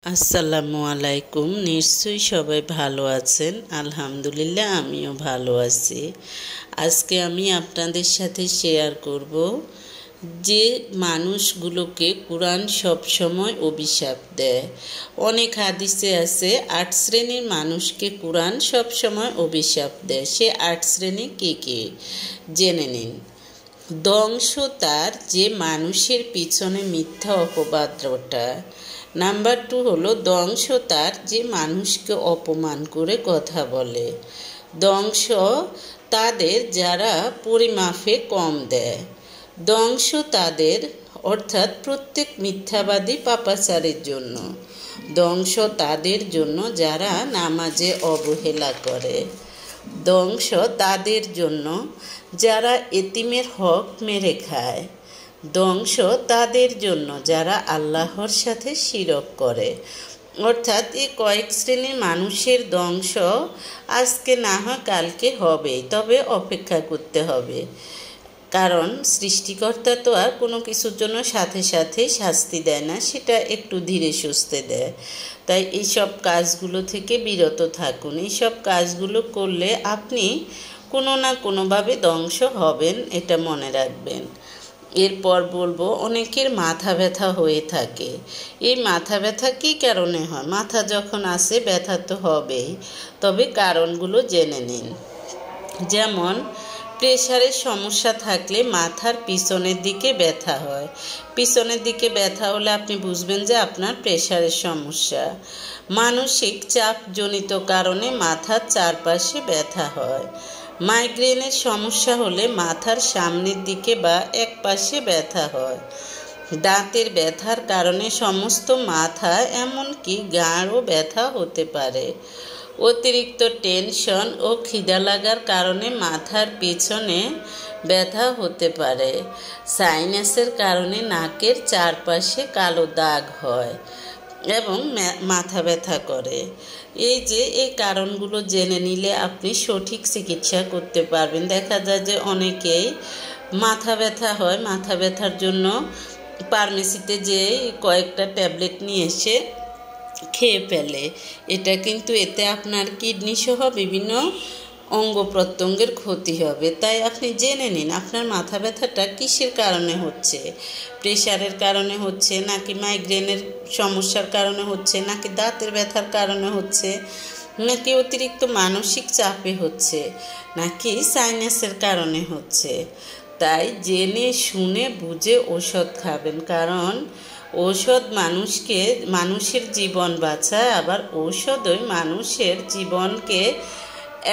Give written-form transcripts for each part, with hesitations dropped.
আসসালামু আলাইকুম। নিশ্চয়ই সবাই ভালো আছেন। আলহামদুলিল্লাহ আমিও ভালো আছি। আজকে আমি আপনাদের সাথে শেয়ার করব যে মানুষগুলোকে কোরআন সবসময় অভিশাপ দেয়। অনেক হাদিসে আছে ৮ শ্রেণীর মানুষকে কোরআন সবসময় অভিশাপ দেয়। সে ৮ শ্রেণী কী জেনে নিন। ধ্বংস তার যে মানুষের পিছনে মিথ্যা অপবাদ রটায়। নাম্বার 2 হলো ধ্বংস তার যে মানুষকে অপমান করে কথা বলে। ধ্বংস তাদের যারা পরিমাপে কম দেয়। ধ্বংস তাদের অর্থাৎ প্রত্যেক মিথ্যাবাদী পাপাচারের জন্য। ধ্বংস তাদের জন্য যারা নামাজে অবহেলা করে। ধ্বংস তাদের জন্য যারা এতিমের হক মেরে খায়। ধ্বংস তাদের জন্য যারা আল্লাহর সাথে শিরক করে। অর্থাৎ এই কয়েক শ্রেণীর মানুষের ধ্বংস আজকে না হয় কালকে হবেই, তবে অপেক্ষা করতে হবে। কারণ সৃষ্টিকর্তা তো আর কোনো কিছুর জন্য সাথে সাথেই শাস্তি দেয় না, সেটা একটু ধীরে সুস্থে দেয়। তাই এইসব কাজগুলো থেকে বিরত থাকুন। এইসব কাজগুলো করলে আপনি কোনো না কোনোভাবে ধ্বংস হবেন, এটা মনে রাখবেন। এরপর বলবো, অনেকের মাথা ব্যথা হয়ে থাকে। এই মাথা ব্যথা কী কারণে হয়? মাথা যখন আসে ব্যথা তো হবেই, তবে কারণগুলো জেনে নিন। যেমন প্রেশারের সমস্যা থাকলে মাথার পিছনের দিকে ব্যথা হয়। পিছনের দিকে ব্যথা হলে আপনি বুঝবেন যে আপনার প্রেশারের সমস্যা। মানসিক চাপজনিত কারণে মাথার চারপাশে ব্যথা হয়। মাইগ্রেনের সমস্যা হলে মাথার সামনের দিকে বা এক পাশে ব্যথা হয়। দাঁতের ব্যথার কারণে সমস্ত মাথা এমনকি গাঁড়ও ব্যথা হতে পারে। অতিরিক্ত টেনশন ও খিদা লাগার কারণে মাথার পেছনে ব্যথা হতে পারে। সাইনাসের কারণে নাকের চারপাশে কালো দাগ হয় এবং মাথা ব্যথা করে। এই কারণগুলো জেনে নিলে আপনি সঠিক চিকিৎসা করতে পারবেন। দেখা যায় যে অনেকেই মাথা ব্যথা হয়, মাথা ব্যথার জন্য ফার্মেসিতে যে কয়েকটা ট্যাবলেট নিয়ে এসে খেয়ে ফেলে। এটা কিন্তু এতে আপনার কিডনি সহ বিভিন্ন অঙ্গ প্রত্যঙ্গের ক্ষতি হবে। তাই আপনি জেনে নিন আপনার মাথা ব্যথাটা কিসের কারণে হচ্ছে। প্রেশারের কারণে হচ্ছে, নাকি মাইগ্রেনের সমস্যার কারণে হচ্ছে, নাকি দাঁতের ব্যথার কারণে হচ্ছে, নাকি অতিরিক্ত মানসিক চাপে হচ্ছে, নাকি সাইনাসের কারণে হচ্ছে। তাই জেনে শুনে বুঝে ঔষধ খাবেন। কারণ ঔষধ মানুষের জীবন বাঁচায়, আবার ঔষধই মানুষের জীবনকে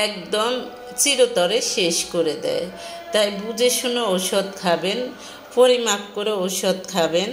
একদম চিরতরে শেষ করে দেয়। তাই বুঝে শুনে ঔষধ খাবেন, পরিমাপ করে ঔষধ খাবেন।